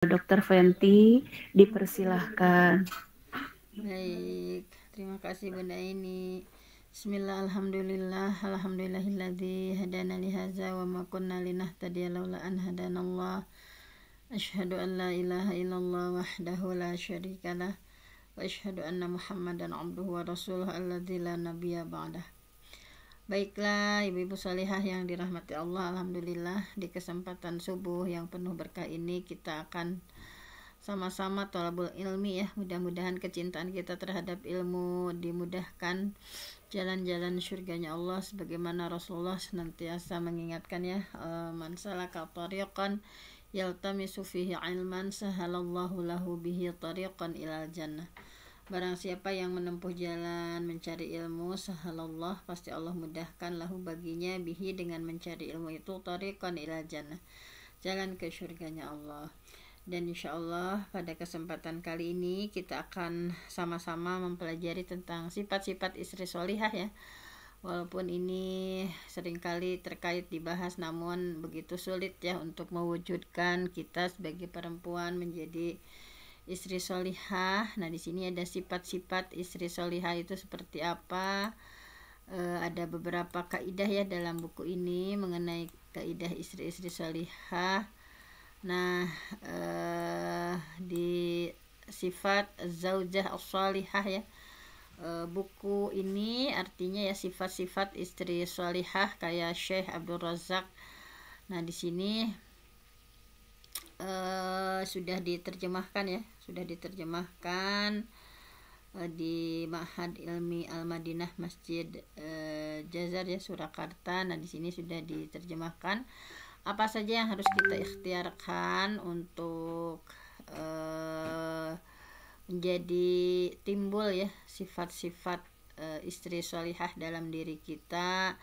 Dokter Fenty, dipersilahkan. Baik, terima kasih Bunda ini. Bismillah, alhamdulillah, alhamdulillahilladzi hadana lihaza wa ma kunna linahtadiya laula an hadanallah. Asyhadu an la ilaha illallah wahdahu la syarikalah wa asyhadu anna Muhammadan abduhu wa rasuluh alladzi la nabiyya ba'dah. Baiklah ibu-ibu salihah yang dirahmati Allah, alhamdulillah di kesempatan subuh yang penuh berkah ini kita akan sama-sama thalabul ilmi ya. Mudah-mudahan kecintaan kita terhadap ilmu dimudahkan jalan-jalan surganya Allah, sebagaimana Rasulullah senantiasa mengingatkan ya, man salaka tariqan yaltamisu fihi ilman sahalallahu lahu bihi tariqan ilal jannah. Barang siapa yang menempuh jalan mencari ilmu, sahalallah, pasti Allah mudahkan lahu baginya bihi dengan mencari ilmu itu tariqan ilal jannah, jalan ke surganya Allah. Dan insya Allah pada kesempatan kali ini kita akan sama-sama mempelajari tentang sifat-sifat istri solihah ya. Walaupun ini seringkali terkait dibahas, namun begitu sulit ya untuk mewujudkan kita sebagai perempuan menjadi istri solihah. Nah di sini ada sifat-sifat istri solihah itu seperti apa. Ada beberapa kaidah ya dalam buku ini mengenai kaidah istri-istri solihah. Nah, di sifat zaujah as-salihah ya, buku ini artinya ya sifat-sifat istri salihah kayak Syekh Abdul Razak. Nah di sini sudah diterjemahkan ya, di Ma'had Ilmi Al-Madinah Masjid Jazar ya, Surakarta. Nah di sini sudah diterjemahkan apa saja yang harus kita ikhtiarkan untuk menjadi timbul ya sifat-sifat istri sholihah dalam diri kita.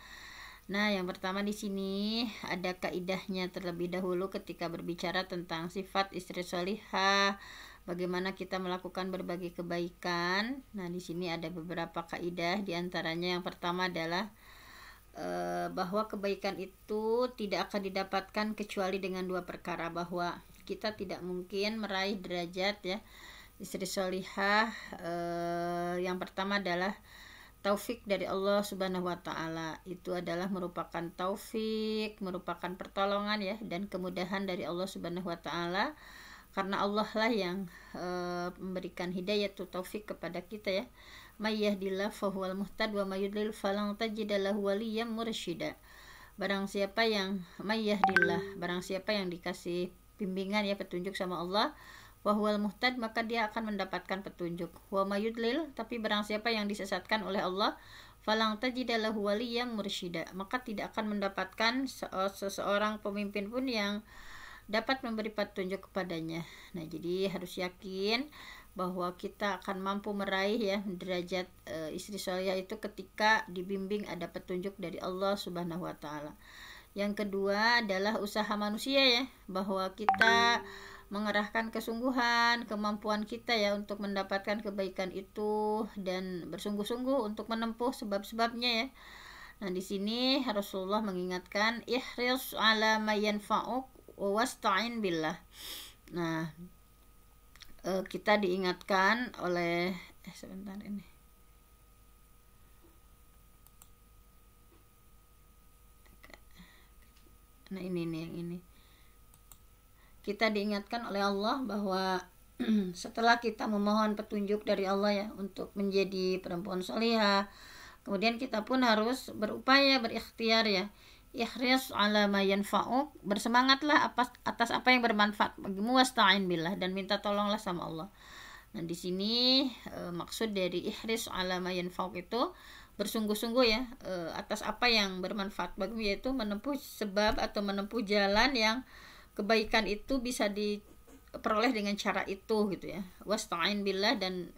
Nah, yang pertama di sini ada kaidahnya terlebih dahulu ketika berbicara tentang sifat istri sholihah, bagaimana kita melakukan berbagai kebaikan. Nah, di sini ada beberapa kaidah, di antaranya yang pertama adalah bahwa kebaikan itu tidak akan didapatkan kecuali dengan dua perkara, bahwa kita tidak mungkin meraih derajat ya istri sholihah. Yang pertama adalah taufik dari Allah Subhanahu wa taala. Itu adalah merupakan taufik, merupakan pertolongan ya dan kemudahan dari Allah Subhanahu wa taala, karena Allah lah yang memberikan hidayah atau taufik kepada kita ya. May yahdillahu fahuwal muhtad wa may yudlil falan tajida lahu waliyyan mursyida. Barang siapa yang barang siapa yang dikasih bimbingan ya, petunjuk sama Allah, wahwal muhtad, maka dia akan mendapatkan petunjuk. Wa mayudlil, tapi barang siapa yang disesatkan oleh Allah, falang tajidalahu waliyyan mursyida, maka tidak akan mendapatkan seseorang pemimpin pun yang dapat memberi petunjuk kepadanya. Nah, jadi harus yakin bahwa kita akan mampu meraih ya derajat istri solihah itu ketika dibimbing ada petunjuk dari Allah Subhanahu wa taala. Yang kedua adalah usaha manusia ya, bahwa kita mengerahkan kesungguhan, kemampuan kita ya untuk mendapatkan kebaikan itu dan bersungguh-sungguh untuk menempuh sebab-sebabnya ya. Nah, di sini Rasulullah mengingatkan ihris ala ma yanfa'uk wasta'in billah. Nah, kita diingatkan oleh sebentar ini. Nah, ini nih yang ini. Kita diingatkan oleh Allah bahwa setelah kita memohon petunjuk dari Allah ya untuk menjadi perempuan solihah, kemudian kita pun harus berupaya, berikhtiar ya, ihris ala ma yanfa'uk, bersemangatlah atas apa yang bermanfaat bagimu, wasta'in billah, dan minta tolonglah sama Allah. Nah di sini maksud dari ihris ala ma yanfa'uk itu bersungguh-sungguh ya atas apa yang bermanfaat bagimu, yaitu menempuh sebab atau menempuh jalan yang kebaikan itu bisa diperoleh dengan cara itu gitu ya. Wasta'in billah, dan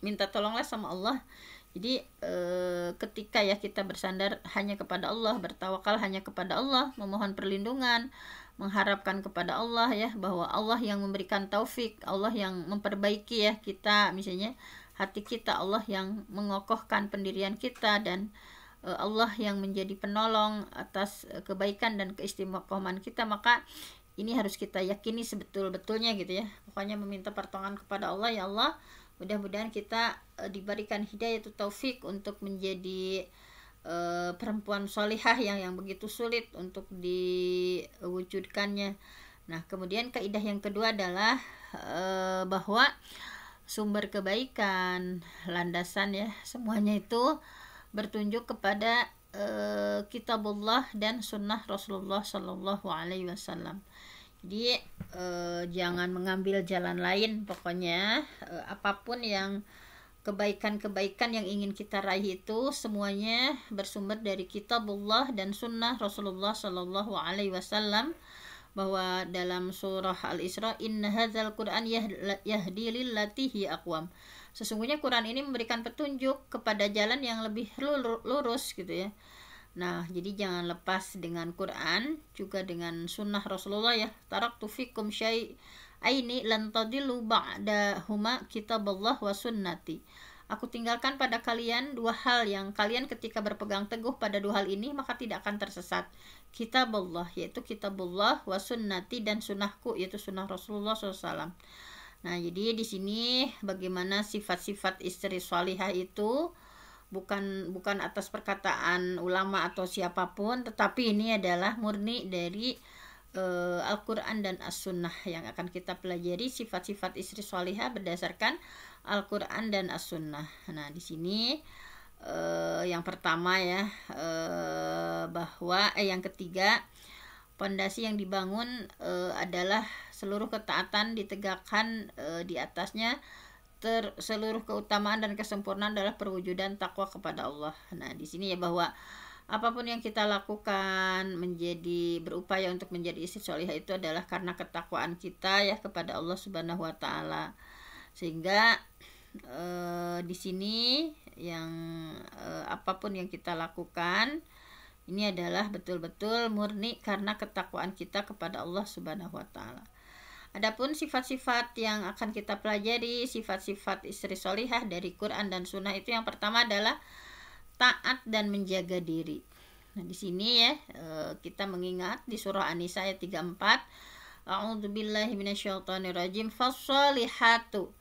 minta tolonglah sama Allah. Jadi ketika ya kita bersandar hanya kepada Allah, bertawakal hanya kepada Allah, memohon perlindungan, mengharapkan kepada Allah ya, bahwa Allah yang memberikan taufik, Allah yang memperbaiki ya kita, misalnya hati kita, Allah yang mengokohkan pendirian kita, dan Allah yang menjadi penolong atas kebaikan dan keistimewaangan kita, maka ini harus kita yakini sebetul-betulnya gitu ya. Pokoknya meminta pertolongan kepada Allah, ya Allah, mudah-mudahan kita diberikan hidayah itu taufik untuk menjadi perempuan solihah yang begitu sulit untuk diwujudkannya. Nah, kemudian kaidah yang kedua adalah bahwa sumber kebaikan, landasan ya, semuanya itu bertunjuk kepada kitabullah dan sunnah Rasulullah Shallallahu Alaihi Wasallam. Jadi jangan mengambil jalan lain, pokoknya apapun yang kebaikan-kebaikan yang ingin kita raih itu semuanya bersumber dari kitabullah dan sunnah Rasulullah Shallallahu Alaihi Wasallam. Bahwa dalam surah Al-Isra, inna hadzal Qur'an yahdi lillati hi aqwam. Sesungguhnya Quran ini memberikan petunjuk kepada jalan yang lebih lurus gitu ya. Nah, jadi jangan lepas dengan Quran, juga dengan sunnah Rasulullah ya. Taraktu fikum syai'aini lan tadillu ba'dahuma kitaballah wa sunnati. Aku tinggalkan pada kalian dua hal yang kalian ketika berpegang teguh pada dua hal ini maka tidak akan tersesat. Kitabullah, yaitu kitabullah, wa sunnati, dan sunnahku, yaitu sunnah Rasulullah SAW. Nah, jadi di sini bagaimana sifat-sifat istri sholihah itu bukan atas perkataan ulama atau siapapun, tetapi ini adalah murni dari Al-Quran dan As-Sunnah yang akan kita pelajari sifat-sifat istri sholihah berdasarkan Al-Quran dan As-Sunnah. Nah, di sini yang pertama ya, bahwa yang ketiga, pondasi yang dibangun adalah seluruh ketaatan ditegakkan di atasnya seluruh keutamaan dan kesempurnaan adalah perwujudan takwa kepada Allah. Nah, di sini ya bahwa apapun yang kita lakukan berupaya untuk menjadi istri sholihah itu adalah karena ketakwaan kita ya kepada Allah Subhanahu wa taala. Sehingga di sini yang apapun yang kita lakukan ini adalah betul-betul murni karena ketakwaan kita kepada Allah Subhanahu wa taala. Adapun sifat-sifat yang akan kita pelajari, sifat-sifat istri sholihah dari Quran dan Sunnah itu yang pertama adalah taat dan menjaga diri. Nah, di sini ya kita mengingat di surah An-Nisa ayat 34, A'udzubillahi minasyaitonirrajim, fassolihatu.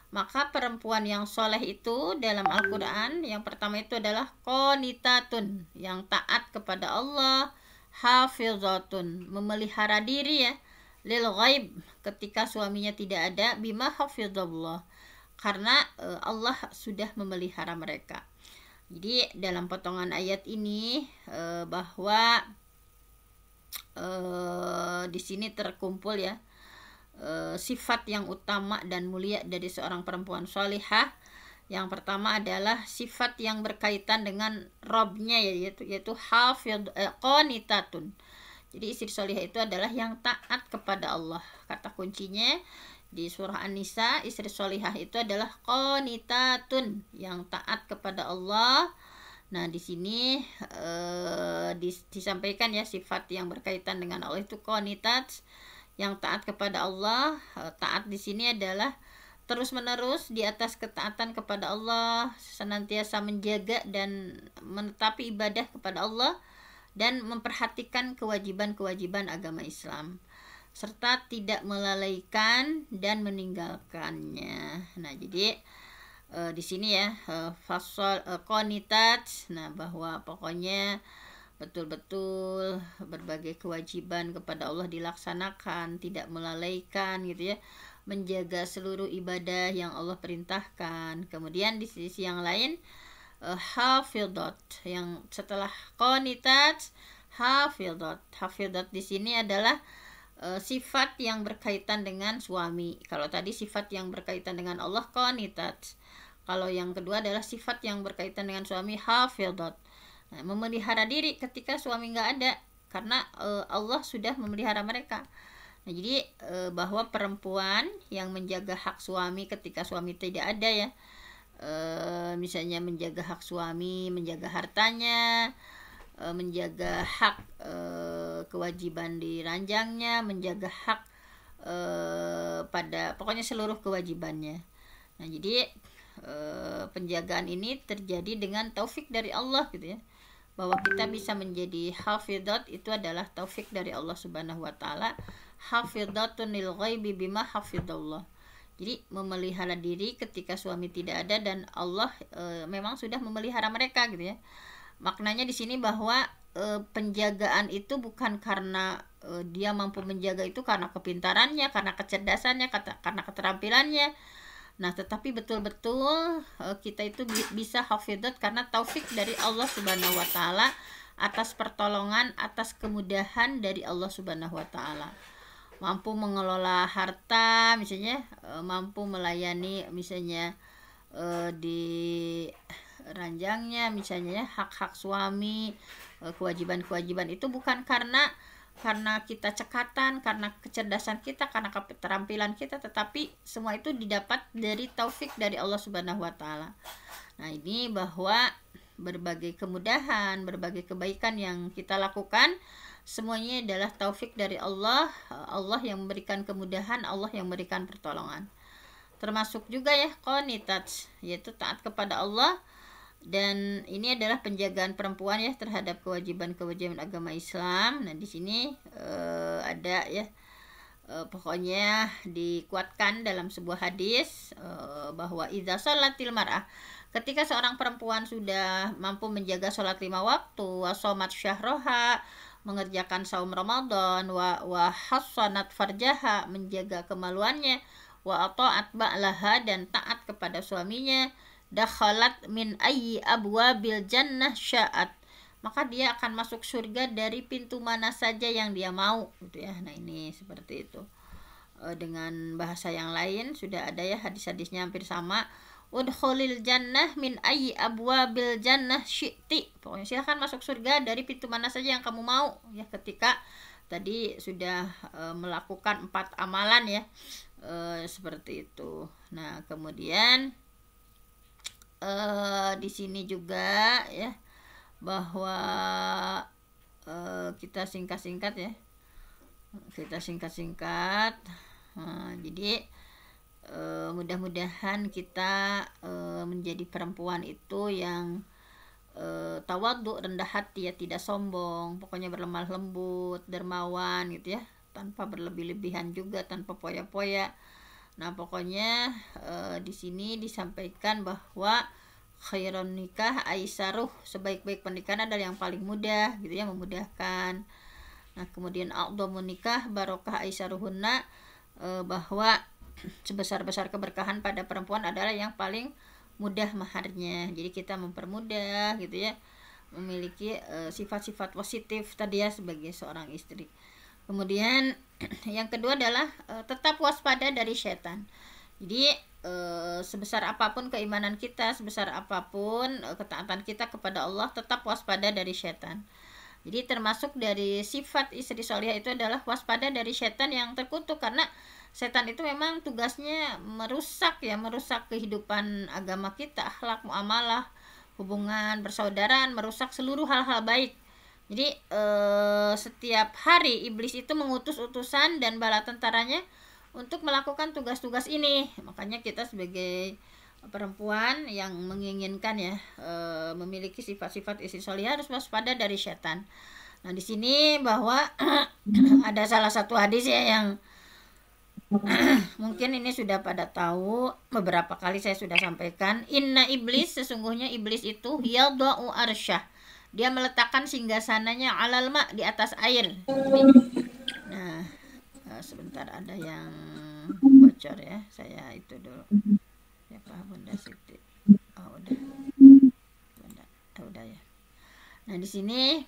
Maka perempuan yang soleh itu dalam Al-Quran yang pertama itu adalah qonitatun, yang taat kepada Allah, hafizatun, memelihara diri ya, lil ghaib, ketika suaminya tidak ada, bima hafizallah, karena Allah sudah memelihara mereka. Jadi dalam potongan ayat ini bahwa di sini terkumpul ya sifat yang utama dan mulia dari seorang perempuan sholihah. Yang pertama adalah sifat yang berkaitan dengan Robnya yaitu qonitatun. Jadi istri sholihah itu adalah yang taat kepada Allah. Kata kuncinya di surah An-Nisa, istri sholihah itu adalah qonitatun, yang taat kepada Allah. Nah, di sini disampaikan ya sifat yang berkaitan dengan Allah itu qonitat, yang taat kepada Allah. Taat di sini adalah terus-menerus di atas ketaatan kepada Allah, senantiasa menjaga dan menetapi ibadah kepada Allah dan memperhatikan kewajiban-kewajiban agama Islam serta tidak melalaikan dan meninggalkannya. Nah, jadi di sini ya fasol qonitat, nah bahwa pokoknya betul-betul berbagai kewajiban kepada Allah dilaksanakan, tidak melalaikan gitu ya, menjaga seluruh ibadah yang Allah perintahkan. Kemudian di sisi yang lain hafidhat, yang setelah qonitat hafidhat di sini adalah sifat yang berkaitan dengan suami. Kalau tadi sifat yang berkaitan dengan Allah qonitat, kalau yang kedua adalah sifat yang berkaitan dengan suami hafidhat. Nah, memelihara diri ketika suami nggak ada karena Allah sudah memelihara mereka. Nah, jadi bahwa perempuan yang menjaga hak suami ketika suami tidak ada ya, misalnya menjaga hak suami, menjaga hartanya, menjaga hak kewajiban di ranjangnya, menjaga hak pada pokoknya seluruh kewajibannya. Nah, jadi penjagaan ini terjadi dengan taufik dari Allah gitu ya, bahwa kita bisa menjadi hafidhat itu adalah taufik dari Allah Subhanahu wa taala. hafidhatun lil ghaibi bima hafidallah. Jadi memelihara diri ketika suami tidak ada dan Allah memang sudah memelihara mereka gitu ya. Maknanya di sini bahwa penjagaan itu bukan karena dia mampu menjaga itu karena kepintarannya, karena kecerdasannya, karena keterampilannya. Nah, tetapi betul-betul kita itu bisa hafidhat karena taufik dari Allah Subhanahu wa taala, atas pertolongan, atas kemudahan dari Allah Subhanahu wa taala. Mampu mengelola harta misalnya, mampu melayani misalnya di ranjangnya misalnya hak-hak suami, kewajiban-kewajiban itu bukan karena kita cekatan, karena kecerdasan kita, karena keterampilan kita, tetapi semua itu didapat dari taufik dari Allah Subhanahu wa taala. Nah, ini bahwa berbagai kemudahan, berbagai kebaikan yang kita lakukan semuanya adalah taufik dari Allah. Allah yang memberikan kemudahan, Allah yang memberikan pertolongan. Termasuk juga ya qanitat, yaitu taat kepada Allah. Dan ini adalah penjagaan perempuan ya terhadap kewajiban-kewajiban agama Islam. Nah, di sini ada ya pokoknya dikuatkan dalam sebuah hadis bahwa idza shalatil mar'ah, ketika seorang perempuan sudah mampu menjaga sholat 5 waktu, wa shamat syahroha, mengerjakan saum Ramadan, wa hassanat farjaha, menjaga kemaluannya, wa ata'at ba'laha, dan taat kepada suaminya, dakhalat min ayyi abwabil jannah sya'at, maka dia akan masuk surga dari pintu mana saja yang dia mau gitu ya. Nah, ini seperti itu. Dengan bahasa yang lain sudah ada ya hadis-hadisnya hampir sama. Udkhulil jannah min ayyi abwabil jannah syi'ti, pokoknya silahkan masuk surga dari pintu mana saja yang kamu mau ya, ketika tadi sudah melakukan 4 amalan ya, seperti itu. Nah, kemudian di sini juga ya bahwa kita singkat-singkat ya, jadi mudah-mudahan kita menjadi perempuan itu yang tawadhu, rendah hati ya, tidak sombong, pokoknya berlemah lembut, dermawan gitu ya, tanpa berlebih-lebihan juga, tanpa poya-poya. Nah, pokoknya di sini disampaikan bahwa khairun nikah aisaruh, sebaik-baik pernikahan adalah yang paling mudah gitu ya, memudahkan. Nah, kemudian a'dhamun nikah barokah aisaruhunna, bahwa sebesar-besar keberkahan pada perempuan adalah yang paling mudah maharnya. Jadi kita mempermudah gitu ya, memiliki sifat-sifat positif tadi ya sebagai seorang istri. Kemudian yang kedua adalah tetap waspada dari setan. Jadi sebesar apapun keimanan kita, sebesar apapun ketaatan kita kepada Allah, tetap waspada dari setan. Jadi termasuk dari sifat istri solihah itu adalah waspada dari setan yang terkutuk, karena setan itu memang tugasnya merusak ya, merusak kehidupan agama kita, akhlak, muamalah, hubungan persaudaraan, merusak seluruh hal-hal baik. Jadi setiap hari iblis itu mengutus utusan dan bala tentaranya untuk melakukan tugas-tugas ini. Makanya kita sebagai perempuan yang menginginkan ya memiliki sifat-sifat istri solihah harus waspada dari setan. Nah, di sini bahwa ada salah satu hadis ya yang mungkin ini sudah pada tahu, beberapa kali saya sudah sampaikan. Inna iblis, sesungguhnya iblis itu yadau arsyah, dia meletakkan singgasananya alal ma, di atas air. Nah, sebentar ada yang bocor ya, saya itu dulu. Siapa Bunda Siti? Oh, udah. Bunda, udah ya. Nah, di sini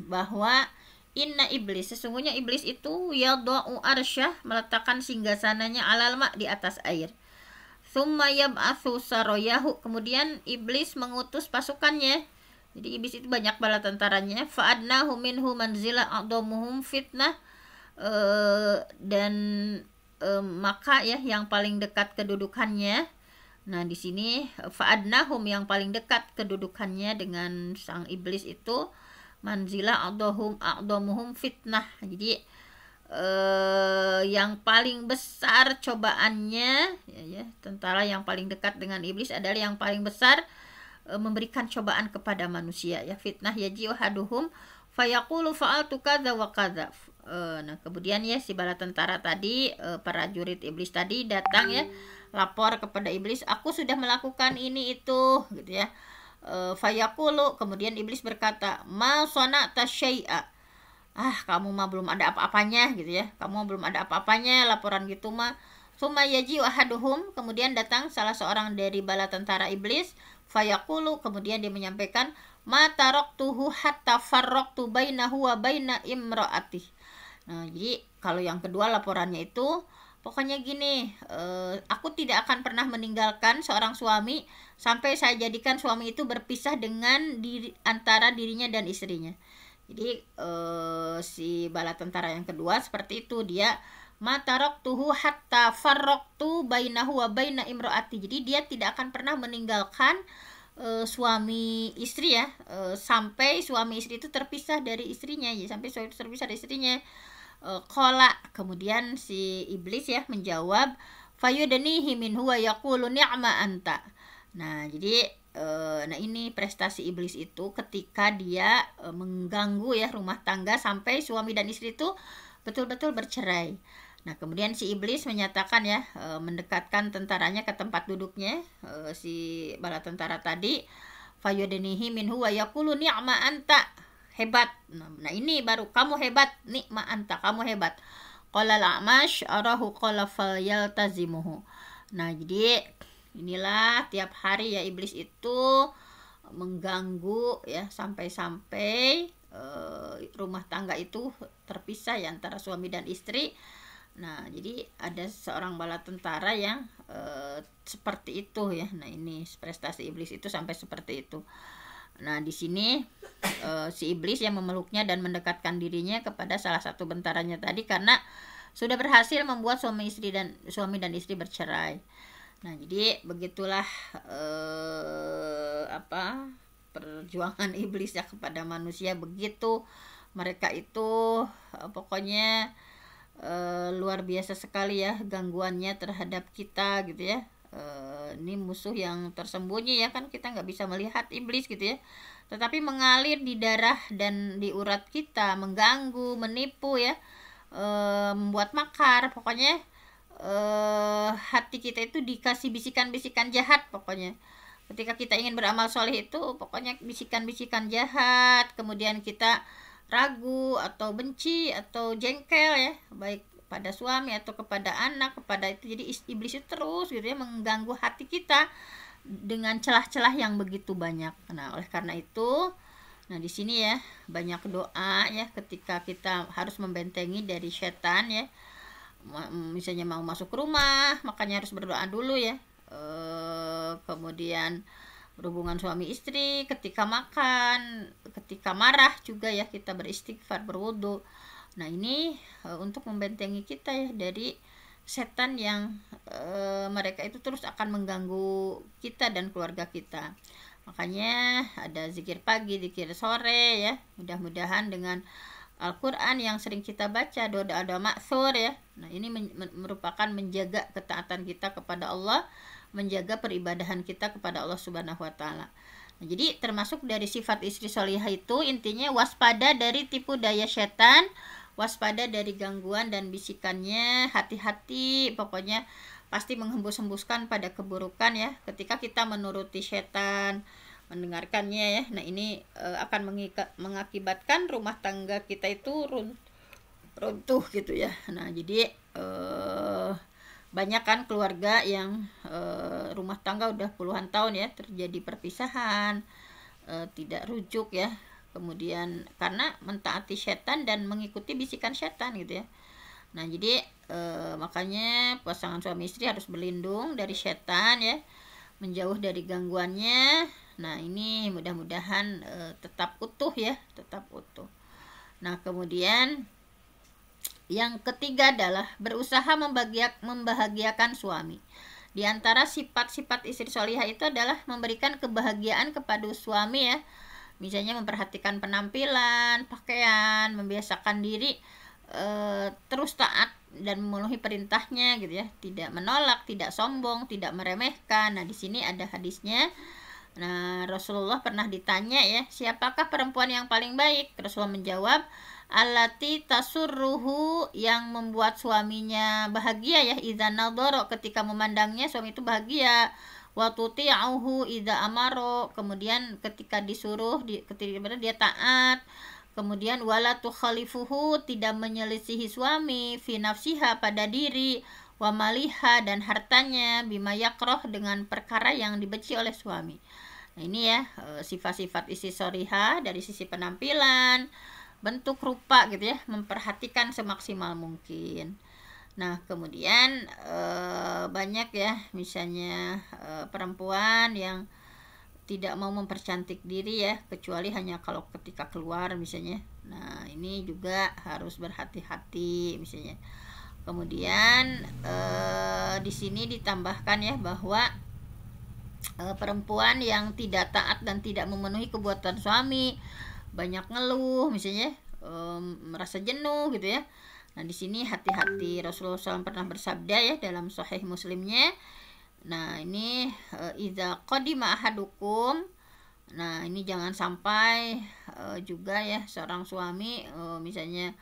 bahwa inna iblis, sesungguhnya iblis itu yadau arsyah, meletakkan singgasananya alal ma, di atas air. Tsumma yab'atsu saroyahu, kemudian iblis mengutus pasukannya. Jadi iblis itu banyak bala tentaranya. Fa'adnahu minhu manzila a'damuhum fitnah, dan maka ya yang paling dekat kedudukannya. Nah, di sini fa'adnahum, yang paling dekat kedudukannya dengan sang iblis itu manzila a'damuhum fitnah. Jadi yang paling besar cobaannya ya, tentara yang paling dekat dengan iblis adalah yang paling besar memberikan cobaan kepada manusia ya. Fitnah yaji'u haduhum fayaqulu fa'altu kadza wa kadza, Nah kemudian ya si bala tentara tadi, prajurit iblis tadi datang ya, lapor kepada iblis, aku sudah melakukan ini itu gitu ya. Fayaqulu, kemudian iblis berkata, ma sona'ta syai'a, kamu mah belum ada apa-apanya gitu ya, kamu belum ada apa-apanya, laporan gitu mah. Summa yaji ahaduhum, kemudian datang salah seorang dari bala tentara iblis, fayaqulu, kemudian dia menyampaikan, ma taraktuhu hatta farraqtu bainahu wa baina imraatih. Nah, jadi kalau yang kedua laporannya itu pokoknya gini, aku tidak akan pernah meninggalkan seorang suami sampai saya jadikan suami itu berpisah dengan antara dirinya dan istrinya. Jadi si bala tentara yang kedua seperti itu, dia mataroktuhu hatta farroktu bainahu wa baina imroati. Jadi dia tidak akan pernah meninggalkan suami istri ya, sampai suami istri itu terpisah dari istrinya, ya, sampai suami itu terpisah dari istrinya. Kola, kemudian si iblis ya menjawab, fayudanihi min huwa yaqulu ni'ma anta. Nah jadi nah ini prestasi iblis itu ketika dia mengganggu ya rumah tangga sampai suami dan istri itu betul-betul bercerai. Nah kemudian si iblis menyatakan ya, mendekatkan tentaranya ke tempat duduknya, si bala tentara tadi, fayudanihi min huwa yaqulu ni'ma anta, hebat. Nah ini baru, kamu hebat, nikma anta, kamu hebat. Qala al-A'mash arahu qala falyaltazimuhu. Nah jadi inilah tiap hari ya iblis itu mengganggu ya, sampai-sampai rumah tangga itu terpisah ya antara suami dan istri. Nah jadi ada seorang bala tentara yang seperti itu ya. Nah ini prestasi iblis itu sampai seperti itu. Nah di sini si iblis yang memeluknya dan mendekatkan dirinya kepada salah satu bentaranya tadi karena sudah berhasil membuat suami dan istri bercerai. Nah jadi begitulah perjuangan iblis ya kepada manusia. Begitu mereka itu pokoknya luar biasa sekali ya gangguannya terhadap kita gitu ya. Ini musuh yang tersembunyi ya, kan kita nggak bisa melihat iblis gitu ya, tetapi mengalir di darah dan di urat kita, mengganggu, menipu ya, membuat makar. Pokoknya hati kita itu dikasih bisikan-bisikan jahat. Pokoknya ketika kita ingin beramal soleh itu pokoknya bisikan-bisikan jahat, kemudian kita ragu atau benci atau jengkel ya, baik pada suami atau kepada anak, kepada itu. Jadi iblis itu terus gitu ya mengganggu hati kita dengan celah-celah yang begitu banyak. Nah oleh karena itu, nah di sini ya banyak doa ya ketika kita harus membentengi dari setan ya. Misalnya mau masuk rumah, makanya harus berdoa dulu ya. Kemudian berhubungan suami istri, ketika makan, ketika marah juga ya kita beristighfar, berwudu. Nah ini untuk membentengi kita ya dari setan yang mereka itu terus akan mengganggu kita dan keluarga kita. Makanya ada zikir pagi, zikir sore ya. Mudah-mudahan dengan Al-Quran yang sering kita baca, doa-doa ma'thur ya. Nah ini merupakan menjaga ketaatan kita kepada Allah, menjaga peribadahan kita kepada Allah Subhanahu wa Ta'ala. Nah, jadi termasuk dari sifat istri solihah itu intinya waspada dari tipu daya setan, waspada dari gangguan dan bisikannya, hati-hati pokoknya pasti menghembus-hembuskan pada keburukan ya ketika kita menuruti setan, mendengarkannya ya. Nah ini akan mengakibatkan rumah tangga kita itu runtuh gitu ya. Nah jadi banyak kan keluarga yang rumah tangga udah puluhan tahun ya terjadi perpisahan, tidak rujuk ya, kemudian karena mentaati setan dan mengikuti bisikan setan gitu ya. Nah jadi makanya pasangan suami istri harus berlindung dari setan ya, menjauh dari gangguannya. Nah ini mudah-mudahan tetap utuh ya, tetap utuh. Nah kemudian yang ketiga adalah berusaha membahagiakan suami. Di antara sifat-sifat istri solihah itu adalah memberikan kebahagiaan kepada suami ya. Misalnya memperhatikan penampilan, pakaian, membiasakan diri terus taat dan memenuhi perintahnya gitu ya. Tidak menolak, tidak sombong, tidak meremehkan. Nah di sini ada hadisnya. Nah Rasulullah pernah ditanya ya, siapakah perempuan yang paling baik? Rasulullah menjawab, allati tasurruhu, yang membuat suaminya bahagia ya, idza nadhara, ketika memandangnya suami itu bahagia, wa tuti'uhu idza amaro, kemudian ketika disuruh ketika dia taat, kemudian wala tukhalifuhu, tidak menyelisihi suami, fi nafsiha, pada diri, wa maliha, dan hartanya, bima yakrah, dengan perkara yang dibenci oleh suami. Nah ini ya sifat-sifat istri sholiha dari sisi penampilan, bentuk rupa gitu ya, memperhatikan semaksimal mungkin. Nah kemudian banyak ya misalnya perempuan yang tidak mau mempercantik diri ya, kecuali hanya kalau ketika keluar misalnya. Nah ini juga harus berhati-hati misalnya. Kemudian di sini ditambahkan ya bahwa perempuan yang tidak taat dan tidak memenuhi kebutuhan suami, banyak ngeluh misalnya, merasa jenuh gitu ya. Nah di sini hati-hati, Rasulullah SAW pernah bersabda ya dalam Sahih Muslimnya. Nah ini idza qadima ahadukum, nah ini jangan sampai juga ya seorang suami misalnya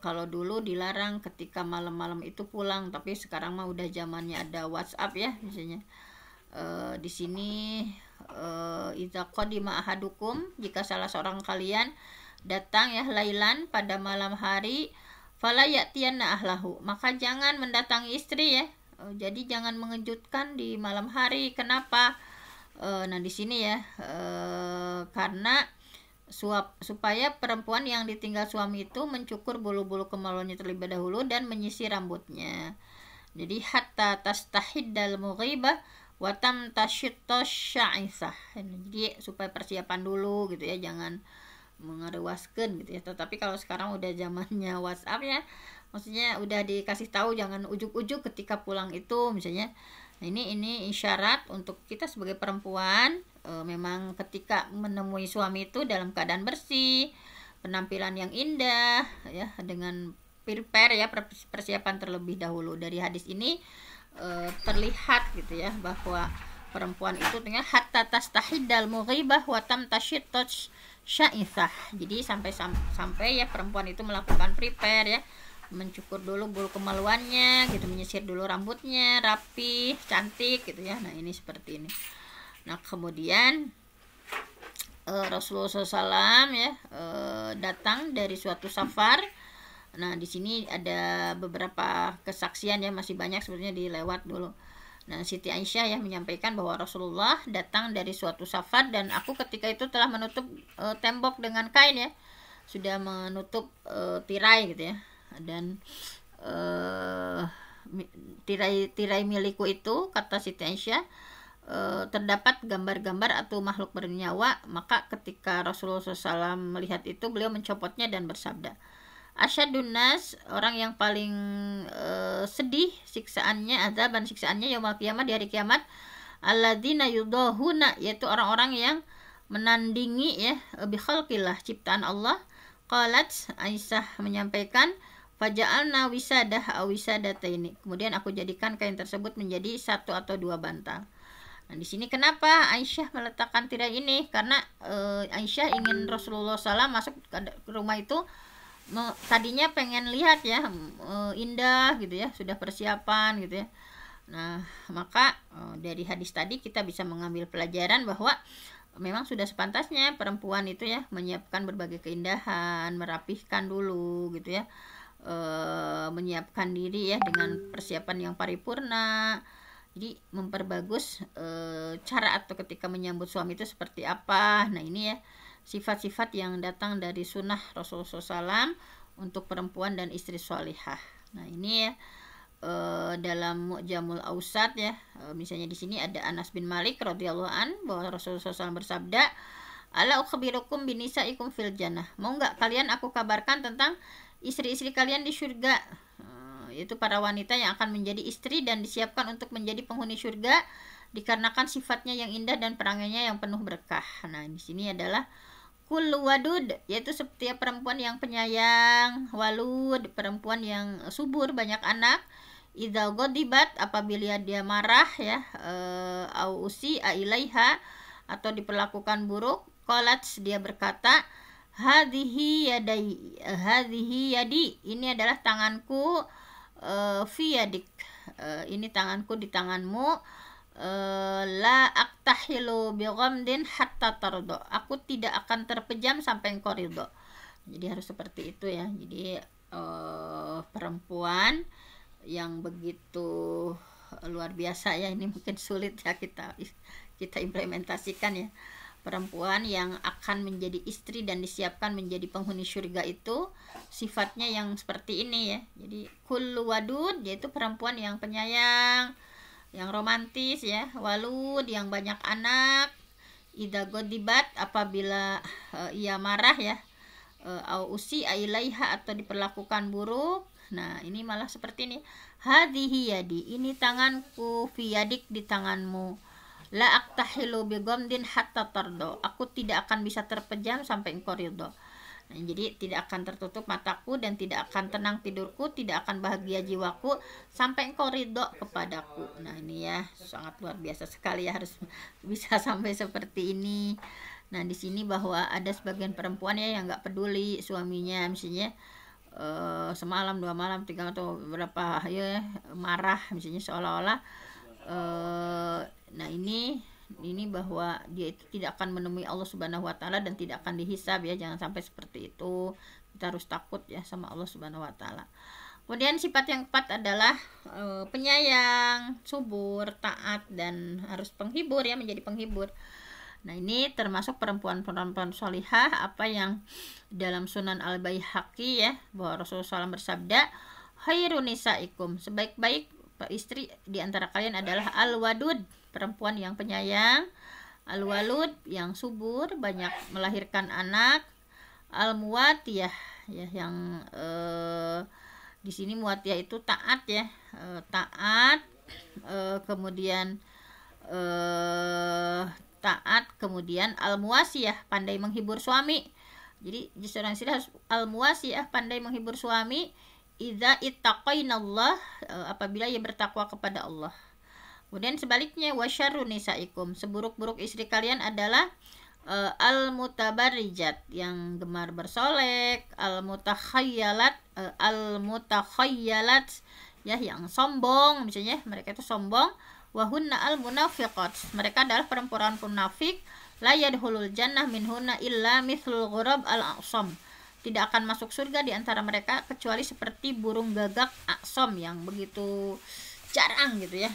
kalau dulu dilarang ketika malam-malam itu pulang, tapi sekarang mah udah zamannya ada WhatsApp ya misalnya. Di sini idza qadima ahadukum, jika salah seorang kalian datang ya lailan, pada malam hari, fala ya'tiyanna ahlahu, maka jangan mendatangi istri ya. Jadi jangan mengejutkan di malam hari. Kenapa? Nah di sini ya karena supaya perempuan yang ditinggal suami itu mencukur bulu-bulu kemaluannya terlebih dahulu dan menyisir rambutnya. Jadi hatta tastahiddal mughibah watam tashitos sya'isah. Jadi supaya persiapan dulu gitu ya, jangan mengerewaskan gitu ya. Tetapi kalau sekarang udah zamannya WhatsApp ya, maksudnya udah dikasih tahu, jangan ujuk-ujuk ketika pulang itu misalnya. Nah ini isyarat untuk kita sebagai perempuan, memang ketika menemui suami itu dalam keadaan bersih, penampilan yang indah ya, dengan prepare ya, persiapan terlebih dahulu. Dari hadis ini terlihat gitu ya bahwa perempuan itu dengan hatta tastahidal mughibah wa tamtashitot sya'ithah. Jadi sampai ya perempuan itu melakukan prepare ya, mencukur dulu bulu kemaluannya gitu, menyisir dulu rambutnya rapi, cantik gitu ya. Nah ini seperti ini. Nah kemudian Rasulullah SAW ya datang dari suatu safar. Nah di sini ada beberapa kesaksian ya, masih banyak sebetulnya dilewat dulu. Nah Siti Aisyah ya menyampaikan bahwa Rasulullah datang dari suatu safar, dan aku ketika itu telah menutup tembok dengan kain ya, sudah menutup tirai gitu ya, dan tirai milikku itu, kata Siti Aisyah, terdapat gambar-gambar atau makhluk bernyawa. Maka ketika Rasulullah SAW melihat itu, beliau mencopotnya dan bersabda, asyadun nas, orang yang paling sedih siksaannya, azaban siksaannya yaumul qiyamah, di hari kiamat, alladzina yudahuna, yaitu orang-orang yang menandingi ya bi khalqillah, ciptaan Allah. Qalat, Aisyah menyampaikan, faja'alna wisadah aw wisadataini, kemudian aku jadikan kain tersebut menjadi satu atau dua bantal. Nah di sini kenapa Aisyah meletakkan tirai ini? Karena Aisyah ingin Rasulullah SAW masuk ke rumah itu, tadinya pengen lihat ya, indah gitu ya, sudah persiapan gitu ya. Nah maka dari hadis tadi kita bisa mengambil pelajaran bahwa memang sudah sepantasnya perempuan itu ya menyiapkan berbagai keindahan, merapihkan dulu gitu ya, menyiapkan diri ya dengan persiapan yang paripurna. Jadi memperbagus cara atau ketika menyambut suami itu seperti apa. Nah ini ya sifat-sifat yang datang dari sunnah Rasulullah SAW untuk perempuan dan istri sholihah. Nah ini ya dalam Mu'jamul Awsat ya, misalnya di sini ada Anas bin Malik radhiyallahu an, bahwa Rasulullah SAW bersabda, ala ukhbirukum binisaikum fil jannah, mau nggak kalian aku kabarkan tentang istri-istri kalian di surga, yaitu para wanita yang akan menjadi istri dan disiapkan untuk menjadi penghuni surga dikarenakan sifatnya yang indah dan perangainya yang penuh berkah. Nah di sini adalah kullu wadud, yaitu setiap perempuan yang penyayang, walud, perempuan yang subur, banyak anak, idza ghadibat, apabila dia marah ya, au usi ilaiha, atau diperlakukan buruk, qalat, dia berkata, hadhihi yadi, ini adalah tanganku, fi yadik, ini tanganku di tanganmu, la aktahilu bi ghamdin hatta tardo, aku tidak akan terpejam sampai engkau ridho. Jadi harus seperti itu ya. Jadi perempuan yang begitu luar biasa ya, ini mungkin sulit ya kita implementasikan ya. Perempuan yang akan menjadi istri dan disiapkan menjadi penghuni surga itu sifatnya yang seperti ini ya. Jadi kullu wadud, yaitu perempuan yang penyayang, yang romantis ya, walud, yang banyak anak, idza godibat, apabila ia marah ya, au usi ailaiha, atau diperlakukan buruk. Nah ini malah seperti ini, hadhihi yadi, ini tanganku, fi yadik, di tanganmu, la aktahilu bi ghamdin hatta tardo, aku tidak akan bisa terpejam sampai engkau ridho. Nah, jadi tidak akan tertutup mataku dan tidak akan tenang tidurku, tidak akan bahagia jiwaku sampai engkau ridho kepadaku. Nah ini ya sangat luar biasa sekali ya, harus bisa sampai seperti ini. Nah di sini bahwa ada sebagian perempuan ya yang nggak peduli suaminya, misalnya semalam, 2 malam, 3 atau berapa ya marah, misalnya seolah-olah nah ini bahwa dia itu tidak akan menemui Allah Subhanahu wa taala dan tidak akan dihisab ya, jangan sampai seperti itu. Kita harus takut ya sama Allah Subhanahu wa taala. Kemudian sifat yang keempat adalah penyayang, subur, taat, dan harus penghibur ya, menjadi penghibur. Nah ini termasuk perempuan-perempuan sholihah, apa yang dalam Sunan Al-Baihaqi ya, bahwa Rasulullah SAW bersabda, khairun nisaikum, sebaik-baik istri di antara kalian adalah al-wadud, perempuan yang penyayang, al-walud, yang subur, banyak melahirkan anak, al-muwatiyah ya, yang di sini muwatiyah itu taat ya, taat, kemudian taat, kemudian al-muwasiyah, pandai menghibur suami. Jadi seorang istri harus al-muwasiyah, pandai menghibur suami, idza ittaqainallah, apabila ia bertakwa kepada Allah. Kemudian sebaliknya, wasyarru nisaikum, seburuk-buruk istri kalian adalah al-mutabarrijat, yang gemar bersolek, al-mutakhayyalat, ya, yang sombong, misalnya mereka itu sombong, wahunna al-munafiqat, mereka adalah perempuan munafik, la yadkhulul jannah minhunna illa mithlul ghurab al-a'sam, tidak akan masuk surga di antara mereka kecuali seperti burung gagak aksom yang begitu jarang gitu ya,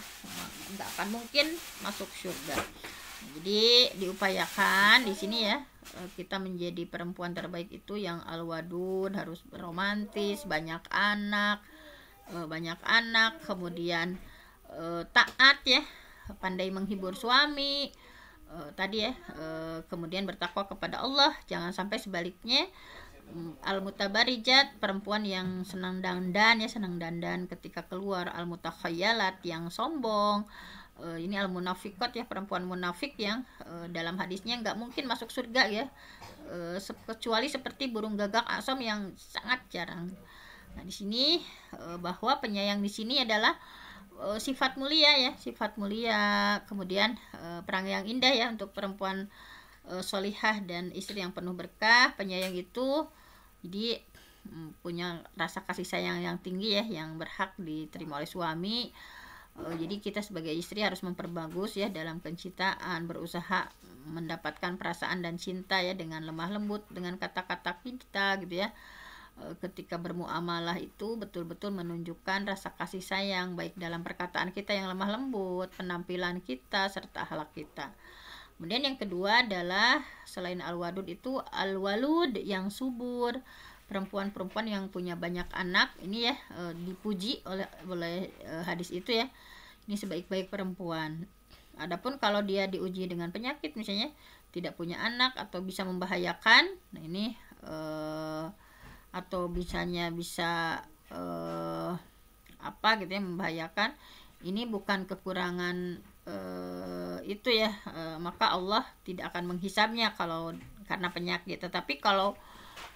nggak akan mungkin masuk surga. Jadi diupayakan di sini ya, kita menjadi perempuan terbaik itu yang al-wadud, harus romantis, banyak anak, kemudian taat ya, pandai menghibur suami, tadi ya, kemudian bertakwa kepada Allah, jangan sampai sebaliknya. Al-mutabarijat, perempuan yang senang dandan ya, senang dandan ketika keluar. Al-mutakhayyalat, yang sombong. Ini al-munafiqat ya, perempuan munafik yang dalam hadisnya nggak mungkin masuk surga ya, kecuali seperti burung gagak asom yang sangat jarang. Nah di sini bahwa penyayang di sini adalah sifat mulia ya, sifat mulia. Kemudian perangai yang indah ya untuk perempuan sholihah dan istri yang penuh berkah. Penyayang itu jadi punya rasa kasih sayang yang tinggi ya, yang berhak diterima oleh suami. Jadi kita sebagai istri harus memperbagus ya dalam kecintaan, berusaha mendapatkan perasaan dan cinta ya dengan lemah lembut, dengan kata-kata kita gitu ya. Ketika bermuamalah itu betul-betul menunjukkan rasa kasih sayang, baik dalam perkataan kita yang lemah lembut, penampilan kita, serta akhlak kita. Kemudian yang kedua adalah selain al-wadud itu al-walud, yang subur, perempuan-perempuan yang punya banyak anak. Ini ya dipuji oleh hadis itu ya, ini sebaik-baik perempuan. Adapun kalau dia diuji dengan penyakit, misalnya tidak punya anak atau bisa membahayakan, nah ini atau bisa apa gitu ya, membahayakan, ini bukan kekurangan itu ya, maka Allah tidak akan menghisabnya kalau karena penyakit. Tetapi kalau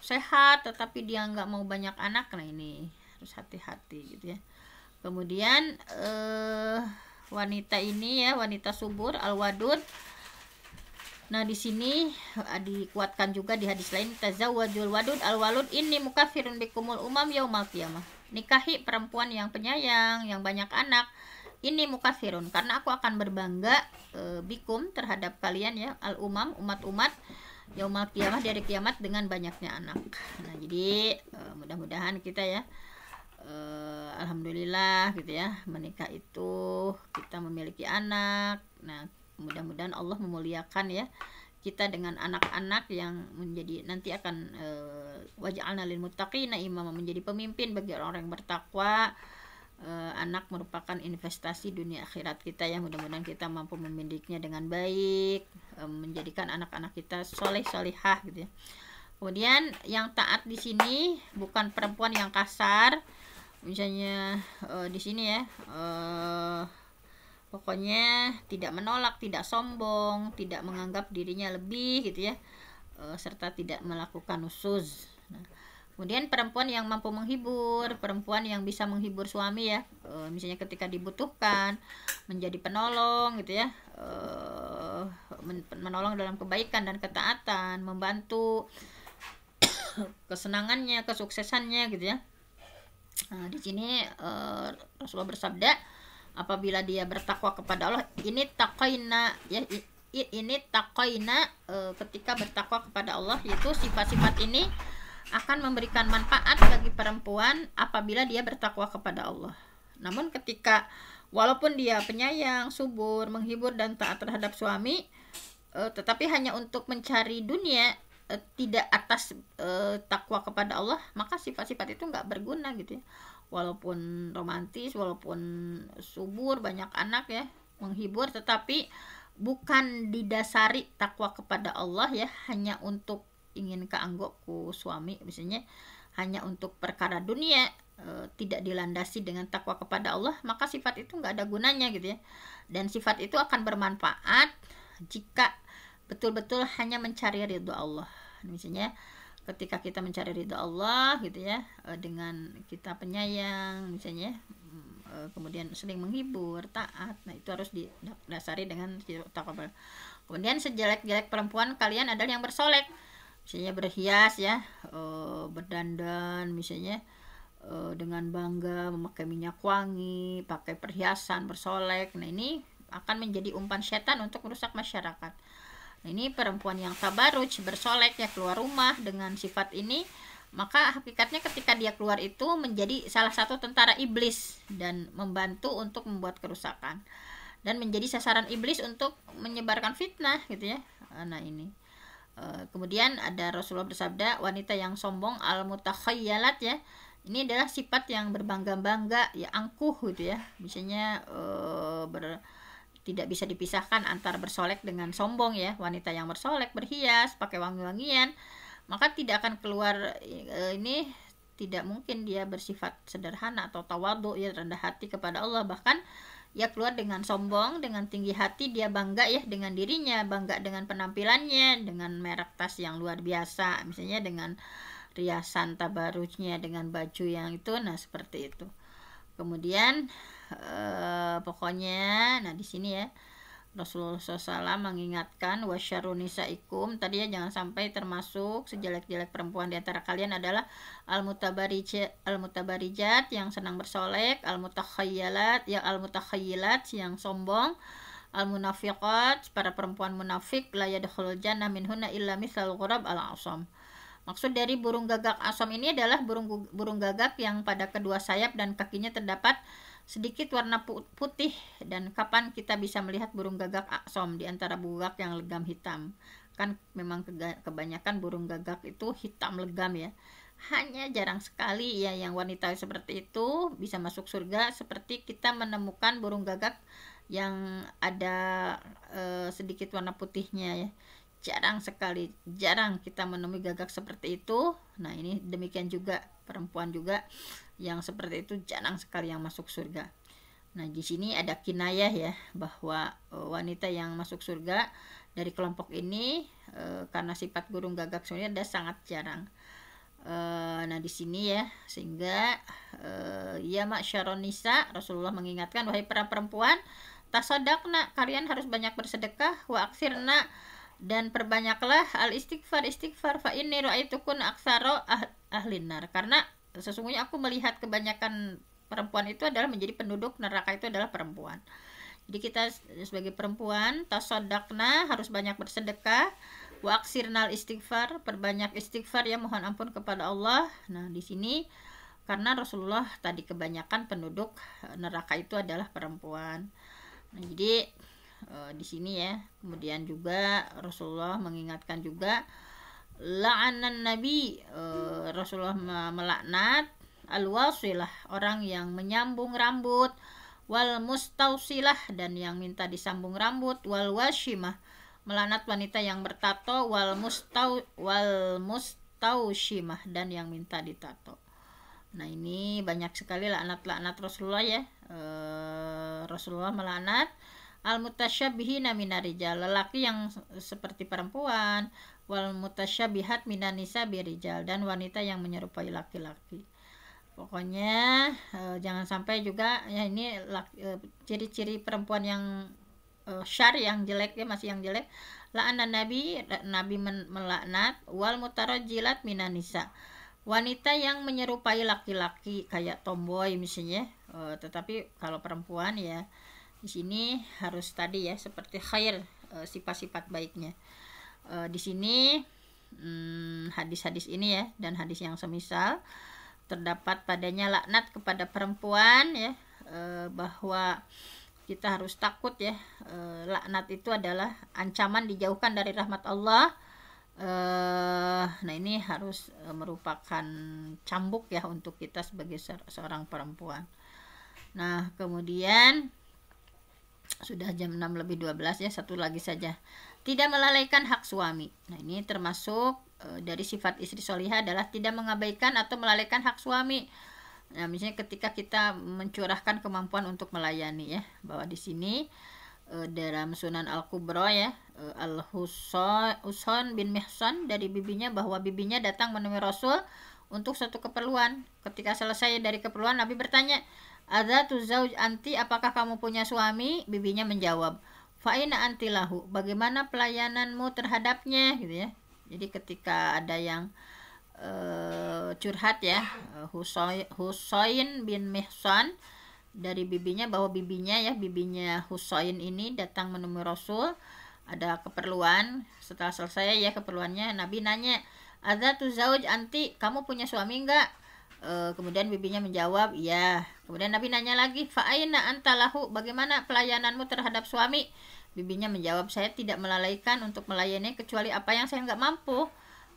sehat tetapi dia nggak mau banyak anak, nah ini harus hati-hati gitu ya. Kemudian wanita ini ya, wanita subur al-wadud, Nah, di sini dikuatkan juga di hadis lain, tazawwajul wadud al-walud inni mukafirun bikumul umam yaumal qiyamah. Nikahi perempuan yang penyayang, yang banyak anak. Ini mukafirun, karena aku akan berbangga bikum terhadap kalian ya, al-umam, umat-umat, yaumal qiyamah, dari kiamat, dengan banyaknya anak. Nah, jadi mudah-mudahan kita ya alhamdulillah gitu ya, menikah itu kita memiliki anak. Nah, mudah-mudahan Allah memuliakan ya kita dengan anak-anak yang menjadi nanti akan waj'alna lil muttaqina imama, menjadi pemimpin bagi orang-orang yang bertakwa. Anak merupakan investasi dunia akhirat kita ya, mudah-mudahan kita mampu mendidiknya dengan baik, menjadikan anak-anak kita soleh solihah gitu ya. Kemudian yang taat di sini bukan perempuan yang kasar, misalnya di sini ya, pokoknya tidak menolak, tidak sombong, tidak menganggap dirinya lebih gitu ya, serta tidak melakukan nusuz. Nah, kemudian perempuan yang mampu menghibur, perempuan yang bisa menghibur suami ya, misalnya ketika dibutuhkan, menjadi penolong gitu ya, menolong dalam kebaikan dan ketaatan, membantu kesenangannya, kesuksesannya gitu ya. Nah, di sini Rasulullah bersabda, apabila dia bertakwa kepada Allah, ini taqaina ya, ini taqaina, ketika bertakwa kepada Allah, yaitu sifat-sifat ini akan memberikan manfaat bagi perempuan apabila dia bertakwa kepada Allah. Namun ketika walaupun dia penyayang, subur, menghibur dan taat terhadap suami, tetapi hanya untuk mencari dunia, tidak atas takwa kepada Allah, maka sifat-sifat itu nggak berguna gitu ya. Walaupun romantis, walaupun subur, banyak anak ya, menghibur, tetapi bukan didasari takwa kepada Allah ya, hanya untuk ingin keanggokku suami misalnya, hanya untuk perkara dunia, tidak dilandasi dengan takwa kepada Allah, maka sifat itu nggak ada gunanya gitu ya. Dan sifat itu akan bermanfaat jika betul-betul hanya mencari ridho Allah. Misalnya ketika kita mencari ridho Allah gitu ya, dengan kita penyayang misalnya, kemudian sering menghibur, taat, nah itu harus didasari dengan takwa. Kemudian sejelek-jelek perempuan kalian adalah yang bersolek, misalnya berhias ya, berdandan misalnya, dengan bangga memakai minyak wangi, pakai perhiasan, bersolek. Nah, ini akan menjadi umpan setan untuk merusak masyarakat. Nah, ini perempuan yang tabaruj, bersolek ya, keluar rumah dengan sifat ini, maka hakikatnya ketika dia keluar itu menjadi salah satu tentara iblis dan membantu untuk membuat kerusakan dan menjadi sasaran iblis untuk menyebarkan fitnah gitu ya. Nah, ini kemudian ada Rasulullah bersabda, wanita yang sombong al-mutakhayyalat ya, ini adalah sifat yang berbangga-bangga ya, angkuh gitu ya, misalnya tidak bisa dipisahkan antara bersolek dengan sombong ya. Wanita yang bersolek, berhias, pakai wangi-wangian, maka tidak akan keluar ini, tidak mungkin dia bersifat sederhana atau tawadhu ya, rendah hati kepada Allah. Bahkan ia keluar dengan sombong, dengan tinggi hati, dia bangga ya dengan dirinya, bangga dengan penampilannya, dengan merek tas yang luar biasa, misalnya dengan riasan tabarujnya, dengan baju yang itu, nah seperti itu. Kemudian pokoknya, nah di sini ya Rasulullah SAW mengingatkan, wasyarrunisaikum, tadi ya, jangan sampai termasuk sejelek-jelek perempuan di antara kalian adalah al-mutabarijat yang senang bersolek, al-mutakhayyalat ya, al-mutakhayyilat yang sombong, al-munafiqat, para perempuan munafik, la yadkhulul jannah minhunna illa mithal ghurab al-asam. Maksud dari burung gagak asam ini adalah burung gagak yang pada kedua sayap dan kakinya terdapat sedikit warna putih. Dan kapan kita bisa melihat burung gagak asam di antara gagak yang legam hitam? Kan memang kebanyakan burung gagak itu hitam legam ya. Hanya jarang sekali ya yang wanita seperti itu bisa masuk surga, seperti kita menemukan burung gagak yang ada sedikit warna putihnya ya. Jarang sekali, jarang kita menemui gagak seperti itu. Nah, ini demikian juga perempuan juga yang seperti itu, jarang sekali yang masuk surga. Nah, di sini ada kinayah ya, bahwa wanita yang masuk surga dari kelompok ini karena sifat burung gagak sebenarnya ada sangat jarang. Nah, di sini ya, sehingga ya ma'syaron nisa, Rasulullah mengingatkan, wahai para perempuan, tasaddaqna, kalian harus banyak bersedekah, wa aksirna, Dan perbanyaklah al istighfar fa inni ra'aitukun aktsara ahlin nar, karena sesungguhnya aku melihat kebanyakan perempuan itu adalah menjadi penduduk neraka itu adalah perempuan. Jadi kita sebagai perempuan tasaddaqna, harus banyak bersedekah, wa aksirnal istighfar, perbanyak istighfar ya, mohon ampun kepada Allah. Nah, di sini karena Rasulullah tadi kebanyakan penduduk neraka itu adalah perempuan. Nah, jadi di sini ya, kemudian juga Rasulullah mengingatkan juga la'anan nabi, Rasulullah melaknat al-wasilah, orang yang menyambung rambut, wal mustausilah, dan yang minta disambung rambut, wal washimah, melaknat wanita yang bertato, wal mustaushimah, dan yang minta ditato. Nah, ini banyak sekali laknat-laknat Rasulullah ya. Rasulullah melaknat al mutasyabihina minar rijal, lelaki yang seperti perempuan, wal mutasyabihat minan nisa birijal, dan wanita yang menyerupai laki-laki. Pokoknya jangan sampai juga ya, ini ciri-ciri perempuan yang syar, yang jelek ya, masih yang jelek. La'ana nabi melaknat wal mutarajjilat minan nisa, wanita yang menyerupai laki-laki kayak tomboy misalnya. Tetapi kalau perempuan ya di sini harus tadi ya, seperti khair, sifat-sifat baiknya. Di sini hadis-hadis ini ya, dan hadis yang semisal, terdapat padanya laknat kepada perempuan ya, bahwa kita harus takut ya. Laknat itu adalah ancaman dijauhkan dari rahmat Allah. Nah, ini harus merupakan cambuk ya untuk kita sebagai seorang perempuan. Nah, kemudian sudah jam 6:12 ya, satu lagi saja. Tidak melalaikan hak suami. Nah, ini termasuk dari sifat istri solihah adalah tidak mengabaikan atau melalaikan hak suami. Nah, misalnya ketika kita mencurahkan kemampuan untuk melayani ya, bahwa di sini dalam Sunan Al-Kubra ya, Al-Husain bin Mihsan dari bibinya, bahwa bibinya datang menemui Rasul untuk suatu keperluan. Ketika selesai dari keperluan, Nabi bertanya, "Adzatu zauj anti, apakah kamu punya suami?" Bibinya menjawab, "Fa aina anti lahu, bagaimana pelayananmu terhadapnya?" gitu ya. Jadi ketika ada yang curhat ya, Husain bin Mihsan dari bibinya, bahwa bibinya Husain ini datang menemui Rasul, ada keperluan. Setelah selesai ya keperluannya, Nabi nanya, "Adzatu zauj anti, kamu punya suami enggak?" Kemudian bibinya menjawab, "Iya." Kemudian Nabi nanya lagi, "Fa aina anta lahu, bagaimana pelayananmu terhadap suami?" Bibinya menjawab, "Saya tidak melalaikan untuk melayani kecuali apa yang saya nggak mampu."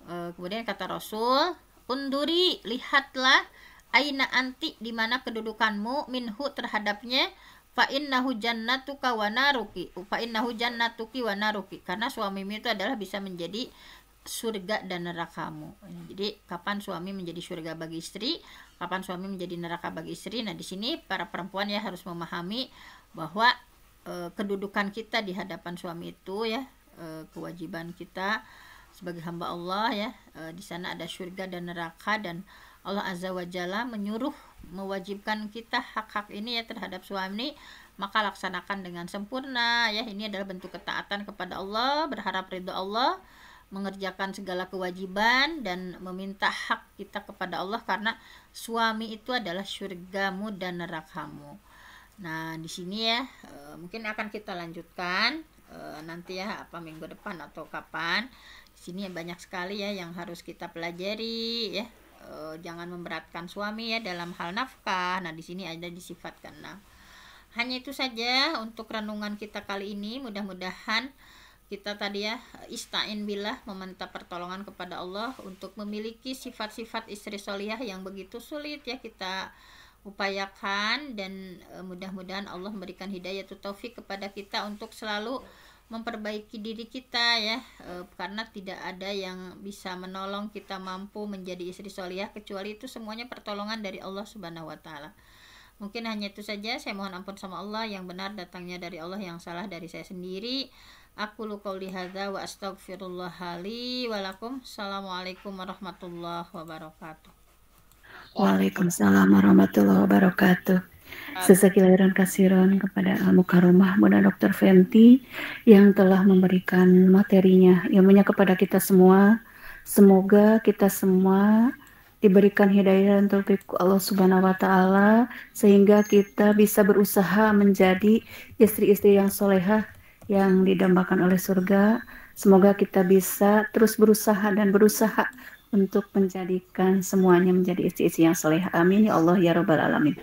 Kemudian kata Rasul, "Unduri, lihatlah, aina anti, di mana kedudukanmu, minhu, terhadapnya, fa innahu jannatuka wa naruki, karena suamimu itu adalah bisa menjadi surga dan nerakamu." Jadi kapan suami menjadi surga bagi istri, kapan suami menjadi neraka bagi istri. Nah, di sini para perempuan ya harus memahami bahwa kedudukan kita di hadapan suami itu ya, kewajiban kita sebagai hamba Allah ya, di sana ada surga dan neraka, dan Allah Azza wa Jalla menyuruh, mewajibkan kita hak-hak ini ya terhadap suami, maka laksanakan dengan sempurna ya. Ini adalah bentuk ketaatan kepada Allah, berharap ridho Allah, mengerjakan segala kewajiban dan meminta hak kita kepada Allah, karena suami itu adalah surgamu dan nerakamu. Nah, di sini ya mungkin akan kita lanjutkan nanti ya, apa minggu depan atau kapan. Di sini banyak sekali ya yang harus kita pelajari ya. Jangan memberatkan suami ya dalam hal nafkah. Nah, di sini ada disifatkan. Nah, hanya itu saja untuk renungan kita kali ini. Mudah-mudahan kita tadi ya istain billah, meminta pertolongan kepada Allah untuk memiliki sifat-sifat istri solihah yang begitu sulit ya kita upayakan, dan mudah-mudahan Allah memberikan hidayah atau taufik kepada kita untuk selalu memperbaiki diri kita ya, karena tidak ada yang bisa menolong kita mampu menjadi istri solihah kecuali itu semuanya pertolongan dari Allah Subhanahu wa taala. Mungkin hanya itu saja. Saya mohon ampun sama Allah, yang benar datangnya dari Allah, yang salah dari saya sendiri. Aku qouli hadza wa astaghfirullah li wa lakum. Assalamualaikum warahmatullahi wabarakatuh. Waalaikumsalam warahmatullahi wabarakatuh. Sesekian kasiron kepada Al-Mukarramah Bunda Dr. Fenty yang telah memberikan materinya, ilmunya kepada kita semua. Semoga kita semua diberikan hidayah dan taufik Allah Subhanahu wa taala sehingga kita bisa berusaha menjadi istri-istri yang solehah yang didambakan oleh surga. Semoga kita bisa terus berusaha dan berusaha untuk menjadikan semuanya menjadi istri-istri yang solehah. Amin ya Allah ya rabbal alamin.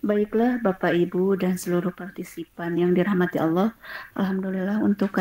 Baiklah Bapak Ibu dan seluruh partisipan yang dirahmati Allah, alhamdulillah untuk